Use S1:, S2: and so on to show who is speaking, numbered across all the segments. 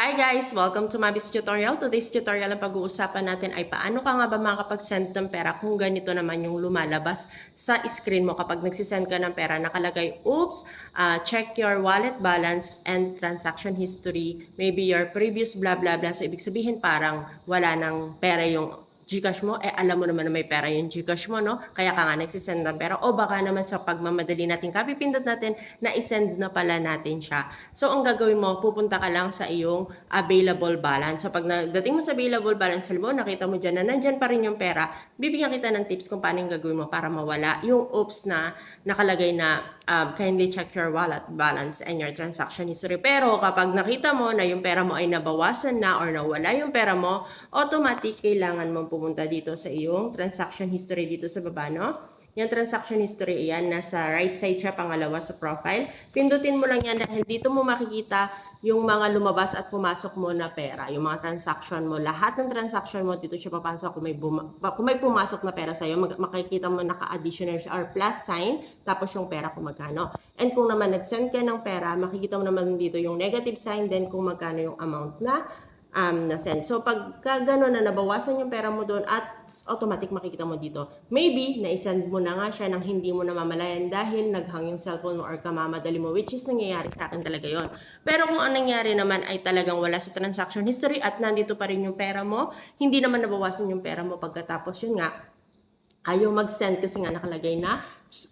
S1: Hi guys! Welcome to Mabis Tutorial. Today's tutorial ang pag-uusapan natin ay paano ka nga ba makakapag-send ng pera kung ganito naman yung lumalabas sa screen mo kapag nagsisend ka ng pera. Nakalagay, oops, check your wallet balance and transaction history, maybe your previous blah blah blah. So ibig sabihin parang wala nang pera yung Gcash mo, alam mo naman na may pera yung Gcash mo, no? Kaya ka nga nagsisend ng pera. O baka naman sa pagmamadali natin, kapipindot natin na isend na pala natin siya. So, ang gagawin mo, pupunta ka lang sa iyong available balance. So, pag nagdating mo sa available balance, mo, nakita mo dyan na nandyan pa rin yung pera, bibigyan kita ng tips kung paano yung gagawin mo para mawala yung oops na nakalagay na kindly check your wallet balance and your transaction history. Pero kapag nakita mo na yung pera mo ay nabawasan na or nawala yung pera mo, automatic kailangan mong pumunta dito sa iyong transaction history dito sa baba, no? Yung transaction history, yan, nasa right side siya, pangalawa sa profile. Pindutin mo lang yan dahil dito mo makikita yung mga lumabas at pumasok mo na pera, yung mga transaction mo. Lahat ng transaction mo, dito siya papasok. Kung may pumasok na pera sa'yo, makikita mo naka-additional siya or plus sign, tapos yung pera kung magkano. And kung naman nag-send ka ng pera, makikita mo naman dito yung negative sign, then kung magkano yung amount na send. So, pagka gano'n na nabawasan yung pera mo doon at automatic makikita mo dito. Maybe, na-send mo na nga siya nang hindi mo namamalayan dahil naghang yung cellphone mo or kamamadali mo, which is nangyayari sa akin talaga yon. Pero kung ang nangyari naman ay talagang wala sa transaction history at nandito pa rin yung pera mo, hindi naman nabawasan yung pera mo pagkatapos yun nga, ayaw mag-send kasi nga nakalagay na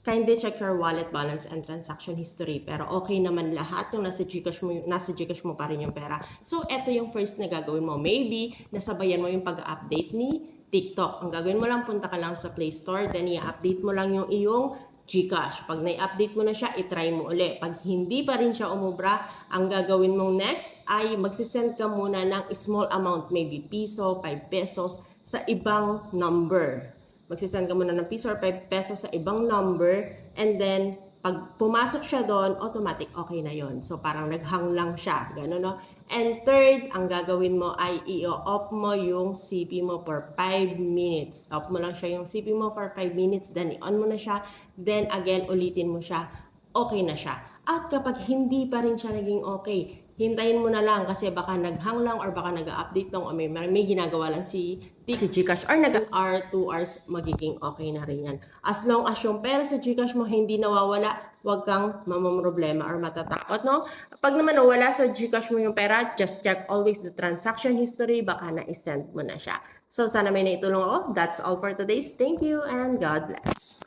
S1: kindly check your wallet balance and transaction history. Pero okay naman lahat yung nasa Gcash mo pa rin yung pera. So, eto yung first na gagawin mo. Maybe, nasabayan mo yung pag-update ni TikTok. Ang gagawin mo lang, punta ka lang sa Play Store, then i-update mo lang yung iyong Gcash. Pag na-update mo na siya, itry mo uli. Pag hindi pa rin siya umubra, ang gagawin mong next ay magsisend ka muna ng small amount, maybe piso, 5 pesos, sa ibang number. Magsisend ka muna ng piso or 5 pesos sa ibang number, and then pag pumasok siya doon, automatic okay na yon. So parang naghang lang siya, gano'n, no? And third, ang gagawin mo ay i-off mo yung CP mo for 5 minutes. Off mo lang siya yung CP mo for 5 minutes, then i-on mo na siya, then again ulitin mo siya, okay na siya. At kapag hindi pa rin siya naging okay, hintayin mo na lang kasi baka naghang lang or baka nag-update lang o may ginagawa lang si Gcash or nag-hour, 2 hours, magiging okay na rin yan. As long as yung pera sa Gcash mo hindi nawawala, huwag kang mamamroblema or matatakot, no? Pag naman nawala sa Gcash mo yung pera, just check always the transaction history, baka na-send mo na siya. So, sana may naitulong ako. That's all for today's. Thank you and God bless.